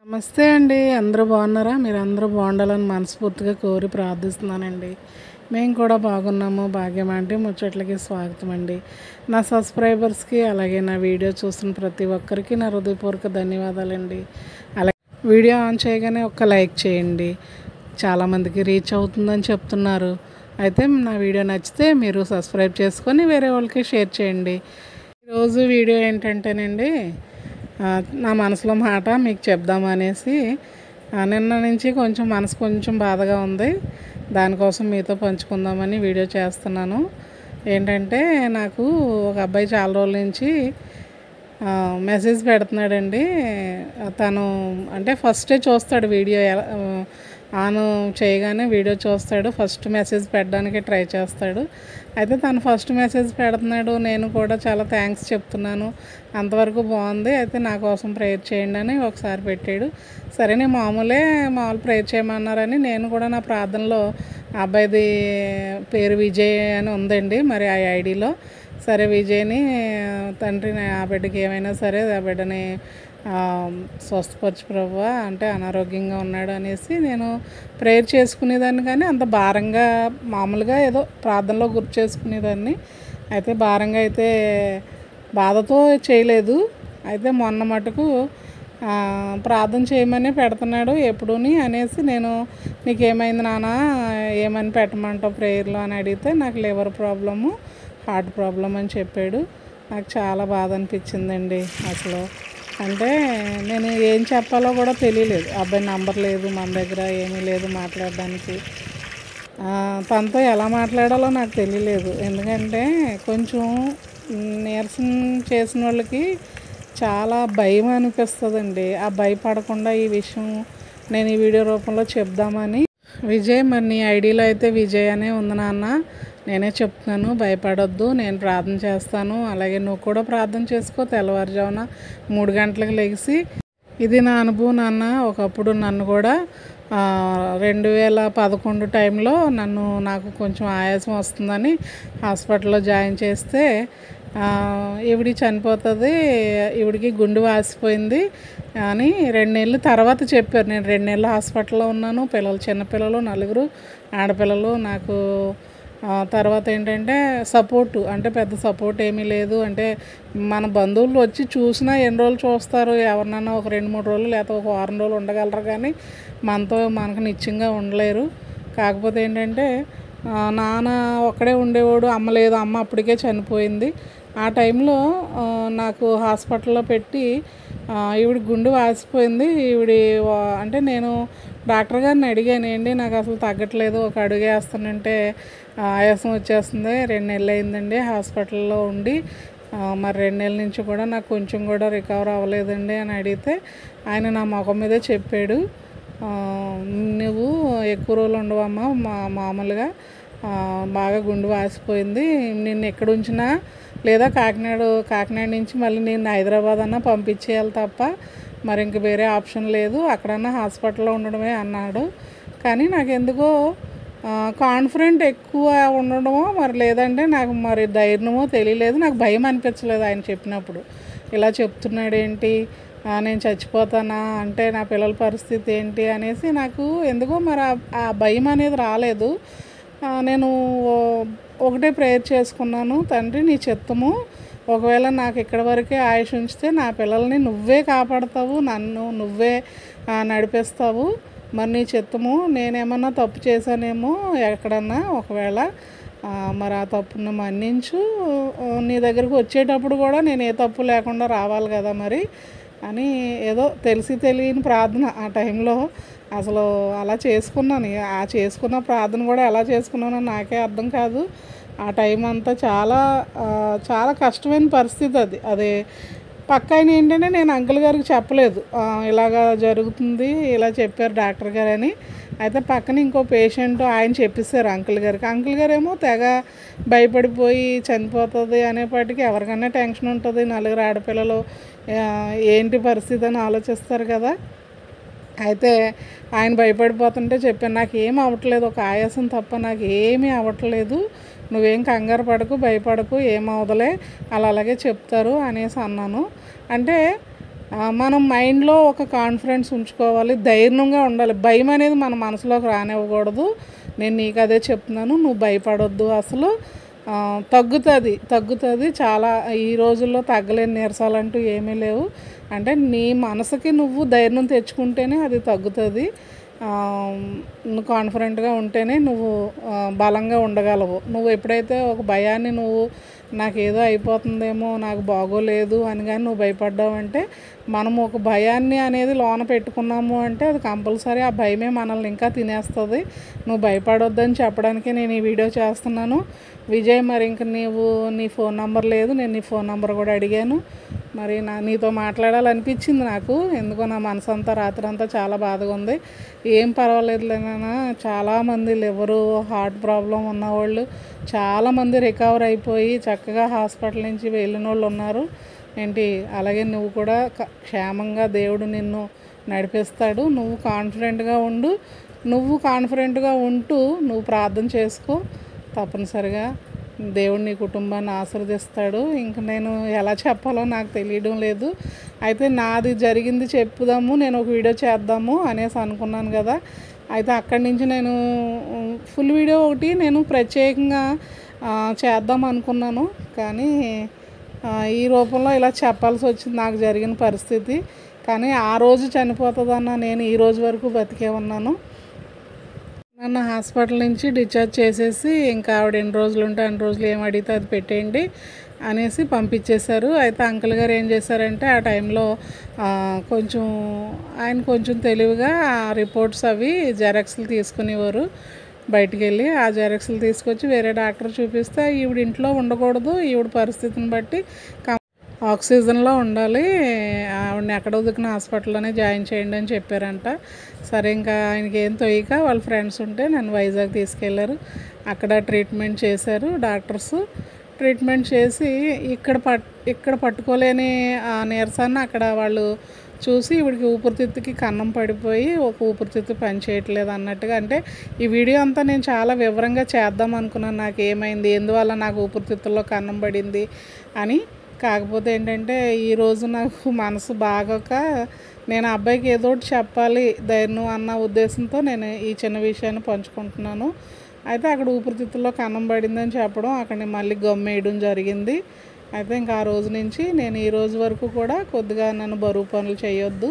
నమస్తే అండి. అందరూ బాగున్నారా? మీరందరూ బాగుండాలని మనస్ఫూర్తిగా కోరి ప్రార్థిస్తున్నానండి. మేము కూడా బాగున్నాము. భాగ్యమంటే ముచ్చట్లకి స్వాగతం అండి. నా సబ్స్క్రైబర్స్కి అలాగే నా వీడియో చూస్తున్న ప్రతి ఒక్కరికి నా హృదయపూర్వక ధన్యవాదాలండి. అలాగే వీడియో ఆన్ చేయగానే ఒక్క లైక్ చేయండి. చాలామందికి రీచ్ అవుతుందని చెప్తున్నారు. అయితే నా వీడియో నచ్చితే మీరు సబ్స్క్రైబ్ చేసుకొని వేరే వాళ్ళకి షేర్ చేయండి. ఈరోజు వీడియో ఏంటంటేనండి, నా మనసులో మాట మీకు చెప్దామనేసి నిన్న నుంచి మనసు కొంచెం బాధగా ఉంది. దానికోసం మీతో పంచుకుందామని వీడియో చేస్తున్నాను. ఏంటంటే, నాకు ఒక అబ్బాయి చాలా రోజుల నుంచి మెసేజ్ పెడుతున్నాడండి. తను అంటే ఫస్టే చూస్తాడు వీడియో ఆన్ చేయగానే వీడియో చూస్తాడు. ఫస్ట్ మెసేజ్ పెట్టడానికి ట్రై చేస్తాడు. అయితే తను ఫస్ట్ మెసేజ్ పెడుతున్నాడు. నేను కూడా చాలా థ్యాంక్స్ చెప్తున్నాను. అంతవరకు బాగుంది. అయితే నా కోసం ప్రేయర్ చేయండి అని ఒకసారి పెట్టాడు. సరే, నేను మామూలు ప్రేయర్ చేయమన్నారని నేను కూడా నా ప్రార్థనలో అబ్బాయిది పేరు విజయ్ అని ఉందండి మరి ఆ ఐడిలో. సరే, విజయ్ని తండ్రిని ఆ బిడ్డకి ఏమైనా సరే ఆ బిడ్డని స్వస్థపరచు ప్రభువా, అంటే అనారోగ్యంగా ఉన్నాడు అనేసి నేను ప్రేయర్ చేసుకునేదాన్ని. కానీ అంత భారంగా మామూలుగా ఏదో ప్రార్థనలో గుర్తు చేసుకునేదాన్ని. అయితే భారంగా అయితే బాధతో చేయలేదు. అయితే మొన్న మటుకు ప్రార్థన చేయమని పెడుతున్నాడు ఎప్పుడూని అనేసి నేను, నీకేమైంది నాన్న, ఏమని పెట్టమంటావు ప్రేయర్లో అని అడిగితే నాకు లివర్ ప్రాబ్లము, హార్ట్ ప్రాబ్లం అని చెప్పాడు. నాకు చాలా బాధ అనిపించిందండి. అసలు అంటే నేను ఏం చెప్పాలో కూడా తెలియలేదు. అబ్బాయి నంబర్ లేదు మన దగ్గర, ఏమీ లేదు మాట్లాడడానికి. తనతో ఎలా మాట్లాడాలో నాకు తెలియలేదు. ఎందుకంటే కొంచెం నీరసం చేసిన వాళ్ళకి చాలా భయం అనిపిస్తుందండి. ఆ భయపడకుండా ఈ విషయం నేను ఈ వీడియో రూపంలో చెప్దామని. విజయ్, మరి నీ ఐడిలో అయితే విజయ్ అనే ఉంది నాన్న. నేనే చెప్తున్నాను, భయపడొద్దు, నేను ప్రార్థన చేస్తాను. అలాగే నువ్వు కూడా ప్రార్థన చేసుకో. తెల్లవారుజామున 3 గంటలకు లెగిసి. ఇది నా అనుభవం నాన్న. ఒకప్పుడు నన్ను కూడా 2011 టైంలో నాకు కొంచెం ఆయాసం వస్తుందని హాస్పిటల్లో జాయిన్ చేస్తే ఈవిడి చనిపోతుంది, ఈవిడికి గుండె వాసిపోయింది అని 2 నెలల తర్వాత చెప్పారు. నేను 2 నెలలు హాస్పిటల్లో ఉన్నాను. చిన్నపిల్లలు 4 ఆడపిల్లలు నాకు. తర్వాత ఏంటంటే సపోర్టు, అంటే పెద్ద సపోర్ట్ ఏమీ లేదు. అంటే మన బంధువులు వచ్చి చూసినా ఎన్ని రోజులు చూస్తారు, ఎవరినన్నా ఒక 2-3 రోజులు లేకపోతే ఒక వారం రోజులు ఉండగలరు, కానీ మనకు నిత్యంగా ఉండలేరు. కాకపోతే ఏంటంటే నాన్న ఒక్కడే ఉండేవాడు, అమ్మ లేదు, అమ్మ అప్పటికే చనిపోయింది. ఆ టైంలో నాకు హాస్పిటల్లో పెట్టి ఈవిడ గుండె వాసిపోయింది. అంటే నేను డాక్టర్ గారిని అడిగాను, ఏంటి నాకు అసలు తగ్గట్లేదు, ఒక అడుగు వేస్తానంటే ఆయాసం వచ్చేస్తుంది, 2 నెలలు అయిందండి హాస్పిటల్లో ఉండి, మరి 2 నెలల నుంచి కూడా నాకు కొంచెం కూడా రికవర్ అవ్వలేదండి అని అడిగితే ఆయన నా ముఖం మీదే చెప్పాడు, నువ్వు ఎక్కువ రోజులు ఉండవమ్మా, మామూలుగా బాగా గుండె వాసిపోయింది, నిన్ను ఎక్కడ ఉంచినా లేదా కాకినాడ నుంచి మళ్ళీ నేను హైదరాబాద్ అన్నా పంపించేయాలి తప్ప మరి ఇంక వేరే ఆప్షన్ లేదు, అక్కడన్నా హాస్పిటల్లో ఉండడమే అన్నాడు. కానీ నాకు ఎందుకో కాన్ఫిడెంట్ ఎక్కువ ఉండడమో మరి లేదంటే నాకు మరి ధైర్యమో తెలియలేదు, నాకు భయం అనిపించలేదు ఆయన చెప్పినప్పుడు. ఇలా చెప్తున్నాడు ఏంటి, నేను చచ్చిపోతానా, అంటే నా పిల్లల పరిస్థితి ఏంటి అనేసి నాకు ఎందుకో మరి ఆ భయం అనేది రాలేదు. నేను ఒకటే ప్రేయర్ చేసుకున్నాను, తండ్రి నీ చిత్తము, ఒకవేళ నాకు ఇక్కడ వరకే ఆయుష్ ఉంచితే నా పిల్లల్ని నువ్వే కాపాడుతావు, నన్ను నువ్వే నడిపిస్తావు, మరి నీ చిత్తము, నేనేమన్నా తప్పు చేశానేమో ఎక్కడన్నా, ఒకవేళ మరి ఆ తప్పును మన్నించు, నీ దగ్గరికి వచ్చేటప్పుడు కూడా నేను ఏ తప్పు లేకుండా రావాలి కదా మరి అని ఏదో తెలియని ప్రార్థన ఆ టైంలో అసలు అలా చేసుకున్నాను. ఆ చేసుకున్న ప్రార్థన కూడా ఎలా చేసుకున్నానో నాకే అర్థం కాదు. ఆ టైం అంతా చాలా కష్టమైన పరిస్థితి అది పక్కన ఏంటంటే నేను అంకుల్ గారికి చెప్పలేదు, ఇలాగా జరుగుతుంది, ఇలా చెప్పారు డాక్టర్ గారు అని. అయితే పక్కన ఇంకో పేషెంట్ ఆయన చెప్పేశారు అంకుల్ గారికి. అంకుల్ గారు ఏమో తెగ భయపడిపోయి చనిపోతుంది అనేపాటికి ఎవరికైనా టెన్షన్ ఉంటుంది, 4 ఆడపిల్లలు, ఏంటి పరిస్థితి అని ఆలోచిస్తారు కదా. అయితే ఆయన భయపడిపోతుంటే చెప్పాను, నాకు ఏం అవ్వట్లేదు, ఒక ఆయాసం తప్ప నాకు ఏమీ అవ్వట్లేదు, నువ్వేం కంగారు పడకు, భయపడకు, ఏమవుదలే, అలాగే చెప్తారు అనేసి అన్నాను. అంటే మనం మైండ్లో ఒక కాన్ఫిడెన్స్ ఉంచుకోవాలి, ధైర్యంగా ఉండాలి. భయం అనేది మన మనసులోకి రానివ్వకూడదు. నేను నీకు అదే చెప్తున్నాను, నువ్వు భయపడొద్దు. అసలు తగ్గుతుంది చాలా. ఈ రోజుల్లో తగ్గలేని నీరసాలంటూ ఏమీ లేవు. అంటే నీ మనసుకి నువ్వు ధైర్యం తెచ్చుకుంటేనే అది తగ్గుతుంది. నువ్వు కాన్ఫిడెంట్గా ఉంటేనే నువ్వు బలంగా ఉండగలవు. నువ్వు ఎప్పుడైతే ఒక భయాన్ని నాకేదో అయిపోతుందేమో, నాకు బాగోలేదు అని కానీ నువ్వు భయపడ్డావంటే, మనం ఒక భయాన్ని అనేది లోన పెట్టుకున్నాము అంటే అది కంపల్సరీ ఆ భయమే మనల్ని ఇంకా తినేస్తుంది. నువ్వు భయపడొద్దని చెప్పడానికి నేను ఈ వీడియో చేస్తున్నాను. విజయ్, మరి ఇంక నీ ఫోన్ నెంబర్ లేదు, నేను నీ ఫోన్ నెంబర్ కూడా అడిగాను. మరి నీతో మాట్లాడాలనిపించింది నాకు. ఎందుకో నా మనసు అంతా రాత్రి అంతా చాలా బాధగా ఉంది. ఏం పర్వాలేదులేనా, చాలామంది లివరు హార్ట్ ప్రాబ్లం ఉన్నవాళ్ళు చాలామంది రికవర్ అయిపోయి చక్కగా హాస్పిటల్ నుంచి వెళ్ళిన వాళ్ళు ఉన్నారు. అలాగే నువ్వు కూడా క్షేమంగా దేవుడు నిన్ను నడిపిస్తాడు. నువ్వు కాన్ఫిడెంట్గా ఉంటూ నువ్వు ప్రార్థన చేసుకో. తప్పనిసరిగా దేవుడు నీ కుటుంబాన్ని ఆశీర్వదిస్తాడు. ఇంక నేను ఎలా చెప్పాలో నాకు తెలియడం లేదు. అయితే నాది జరిగింది చెప్పుదాము, నేను ఒక వీడియో చేద్దాము అనేసి అనుకున్నాను కదా. అయితే అక్కడి నుంచి నేను ఫుల్ వీడియో ఒకటి నేను ప్రత్యేకంగా చేద్దాం అనుకున్నాను. కానీ ఈ రూపంలో ఇలా చెప్పాల్సి వచ్చింది నాకు జరిగిన పరిస్థితి. కానీ ఆ రోజు చనిపోతుందన్న నేను ఈ రోజు వరకు బతికే ఉన్నాను. నన్ను హాస్పిటల్ నుంచి డిశ్చార్జ్ చేసేసి ఇంకా ఆవిడ ఎన్ని రోజులు ఉంటే అన్ని రోజులు ఏం అడిగితే అది పెట్టేయండి అనేసి పంపించేశారు. అయితే అంకుల్ గారు ఏం చేశారంటే ఆ టైంలో ఆయన కొంచెం తెలివిగా రిపోర్ట్స్ అవి జెరాక్స్లు తీసుకునేవారు. బయటికి వెళ్ళి ఆ జెరాక్స్లు తీసుకొచ్చి వేరే డాక్టర్ చూపిస్తే ఈవిడ ఇంట్లో ఉండకూడదు, ఈవిడ పరిస్థితిని బట్టి ఆక్సిజన్లో ఉండాలి, ఆవిడని ఎక్కడ వదిలిన హాస్పిటల్లోనే జాయిన్ చేయండి అని చెప్పారంట. సరే ఇంకా ఆయనకి ఏం తొయ్యక వాళ్ళ ఫ్రెండ్స్ ఉంటే నన్ను వైజాగ్ తీసుకెళ్లారు. అక్కడ ట్రీట్మెంట్ చేశారు డాక్టర్స్. ట్రీట్మెంట్ చేసి ఇక్కడ పట్టుకోలేని ఆ నీరసాన్ని అక్కడ వాళ్ళు చూసి ఈవిడికి ఊపిరితిత్తుకి కన్నం పడిపోయి ఒక ఊపిరితిత్తు పని చేయట్లేదు అన్నట్టుగా. అంటే ఈ వీడియో అంతా నేను చాలా వివరంగా చేద్దాం అనుకున్నాను, నాకు ఏమైంది, ఎందువల్ల నాకు ఊపిరితిత్తుల్లో కన్నం పడింది అని. కాకపోతే ఏంటంటే ఈరోజు నాకు మనసు బాగోక నేను అబ్బాయికి ఏదో ఒకటి చెప్పాలి ధైర్యం అన్న ఉద్దేశంతో నేను ఈ చిన్న విషయాన్ని పంచుకుంటున్నాను. అయితే అక్కడ ఊపిరితిత్తుల్లో కన్నం పడిందని చెప్పడం, అక్కడిని మళ్ళీ గమ్మేయడం జరిగింది. అయితే ఇంకా ఆ రోజు నుంచి నేను ఈ రోజు వరకు కూడా కొద్దిగా నన్ను బరువు పనులు చేయొద్దు,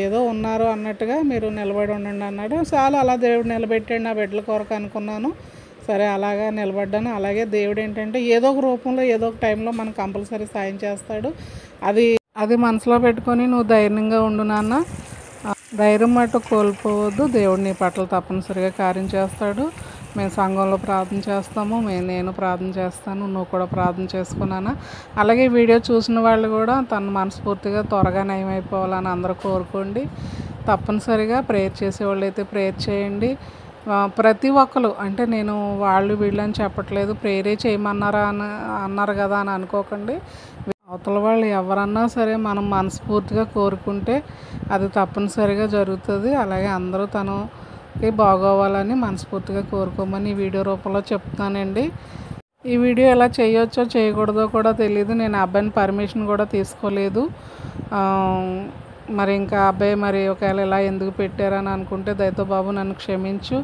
ఏదో ఉన్నారు అన్నట్టుగా మీరు నిలబడి ఉండండి అన్నాడు. చాలా అలా దేవుడు నిలబెట్టాడు నా బిడ్డల కొరకు అనుకున్నాను. సరే అలాగా నిలబడ్డాను. అలాగే దేవుడు ఏంటంటే ఏదో ఒక రూపంలో ఏదో ఒక టైంలో మనకు కంపల్సరీ సాయం చేస్తాడు. అది మనసులో పెట్టుకొని నువ్వు ధైర్యంగా ఉండు నాన్న, ధైర్యం మట్టు కోల్పోవద్దు. దేవుడు నీ పట్ల తప్పనిసరిగా కార్యం చేస్తాడు. మేము సంఘంలో ప్రార్థన చేస్తాము, నేను ప్రార్థన చేస్తాను, నువ్వు కూడా ప్రార్థన చేసుకున్నాను. అలాగే వీడియో చూసిన వాళ్ళు కూడా తను మనస్ఫూర్తిగా త్వరగా నయమైపోవాలని అందరూ కోరుకోండి. తప్పనిసరిగా ప్రేయర్ చేసేవాళ్ళు అయితే ప్రేయర్ చేయండి. ప్రతి ఒక్కరు, అంటే నేను వాళ్ళు వీళ్ళని చెప్పట్లేదు, ప్రేయరే చేయమన్నారా అన్నారు కదా అని అనుకోకండి. అవతల వాళ్ళు ఎవరన్నా సరే మనం మనస్ఫూర్తిగా కోరుకుంటే అది తప్పనిసరిగా జరుగుతుంది. అలాగే అందరూ తనకి బాగోవాలని మనస్ఫూర్తిగా కోరుకోమని ఈ వీడియో రూపంలో చెప్తానండి. ఈ వీడియో ఎలా చేయొచ్చో చేయకూడదో కూడా తెలియదు. నేను అబ్బాయిని పర్మిషన్ కూడా తీసుకోలేదు. మరి ఇంకా అబ్బాయి మరి ఒకవేళ ఇలా ఎందుకు పెట్టారని అనుకుంటే దయతో బాబు నన్ను క్షమించు,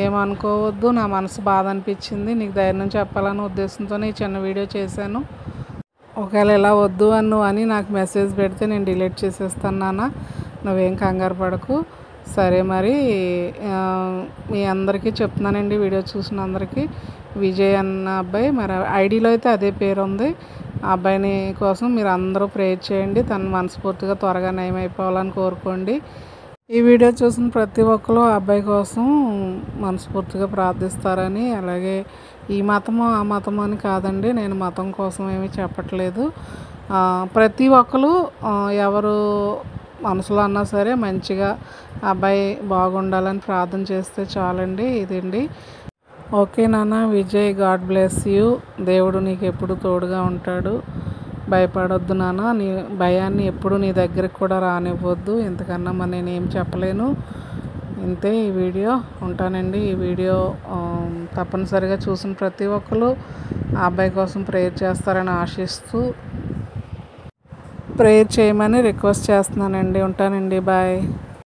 ఏమనుకోవద్దు. నా మనసు బాధ అనిపించింది, నీకు ధైర్యం చెప్పాలనే ఉద్దేశంతోనే ఈ చిన్న వీడియో చేశాను. ఒకవేళ ఇలా వద్దు అని నాకు మెసేజ్ పెడితే నేను డిలీట్ చేసేస్తాను నాన్న, నువ్వేం కంగారు పడకు. సరే మరి మీ అందరికీ చెప్తున్నానండి, వీడియో చూసిన అందరికీ, విజయ్ అన్న అబ్బాయి, మరి ఐడిలో అయితే అదే పేరు ఉంది. ఆ అబ్బాయిని కోసం మీరు అందరూ ప్రేయర్ చేయండి, తను మనస్ఫూర్తిగా త్వరగా నయమైపోవాలని కోరుకోండి. ఈ వీడియో చూసిన ప్రతి ఒక్కరు ఆ అబ్బాయి కోసం మనస్ఫూర్తిగా ప్రార్థిస్తారని. అలాగే ఈ మతము ఆ మతము అని కాదండి, నేను మతం కోసం ఏమీ చెప్పట్లేదు. ప్రతి ఒక్కరు ఎవరు మనసులో అన్నా సరే మంచిగా అబ్బాయి బాగుండాలని ప్రార్థన చేస్తే చాలండి. ఇదండి. ఓకే నాన్న. Vijay, God bless you. దేవుడు నీకు ఎప్పుడు తోడుగా ఉంటాడు. భయపడొద్దు నాన్న, నీ భయాన్ని ఎప్పుడు నీ దగ్గరికి కూడా రానివ్వద్దు. ఇంతకన్నా మరి నేనేం చెప్పలేను. ఇంతే ఈ వీడియో. ఉంటానండి. ఈ వీడియో తప్పనిసరిగా చూసిన ప్రతి ఒక్కరు ఆ అబ్బాయి కోసం ప్రేయర్ చేస్తారని ఆశిస్తూ ప్రేయర్ చేయమని రిక్వెస్ట్ చేస్తున్నానండి. ఉంటానండి. బాయ్.